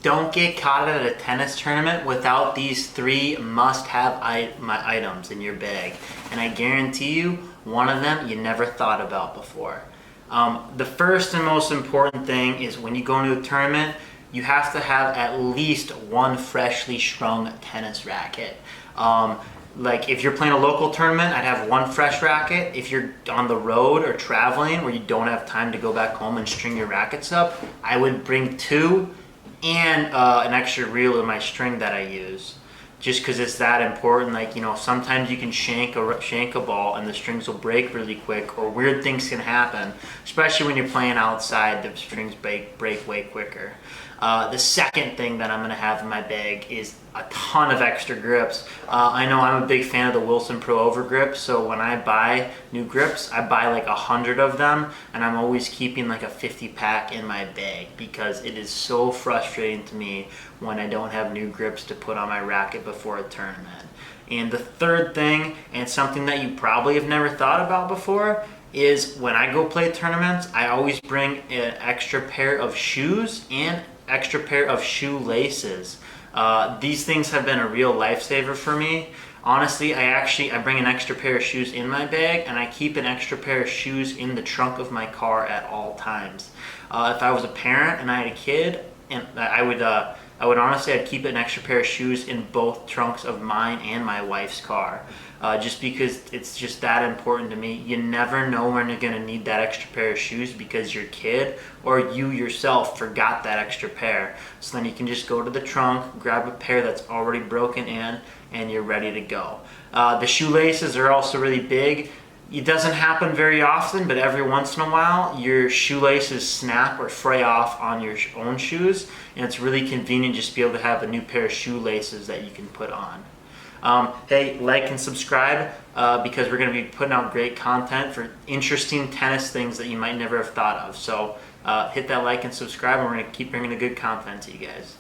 don't get caught at a tennis tournament without these three must-have items in your bag. And I guarantee you, one of them you never thought about before. The first and most important thing is when you go into a tournament, you have to have at least one freshly strung tennis racket. Like if you're playing a local tournament, I'd have one fresh racket. If you're on the road or traveling where you don't have time to go back home and string your rackets up, I would bring two and an extra reel in my string that I use. Just because it's that important. Like, you know, sometimes you can shank a ball and the strings will break really quick, or weird things can happen, especially when you're playing outside. The strings break way quicker. The second thing that I'm going to have in my bag is a ton of extra grips. I know I'm a big fan of the Wilson Pro overgrips, so when I buy new grips, I buy like 100 of them, and I'm always keeping like a 50 pack in my bag because it is so frustrating to me when I don't have new grips to put on my racket before a tournament. And the third thing, and something that you probably have never thought about before, is when I go play tournaments, I always bring an extra pair of shoes and extra pair of shoelaces. These things have been a real lifesaver for me. Honestly, I bring an extra pair of shoes in my bag, and I keep an extra pair of shoes in the trunk of my car at all times. If I was a parent and I had a kid, and I would honestly, I'd keep an extra pair of shoes in both trunks of mine and my wife's car. Just because it's just that important to me. You never know when you're gonna need that extra pair of shoes because your kid or you yourself forgot that extra pair. So then you can just go to the trunk, grab a pair that's already broken in, and you're ready to go. The shoelaces are also really big. It doesn't happen very often, but every once in a while, your shoelaces snap or fray off on your own shoes, and it's really convenient just to be able to have a new pair of shoelaces that you can put on. Hey, like and subscribe because we're going to be putting out great content for interesting tennis things that you might never have thought of. So hit that like and subscribe, and we're going to keep bringing the good content to you guys.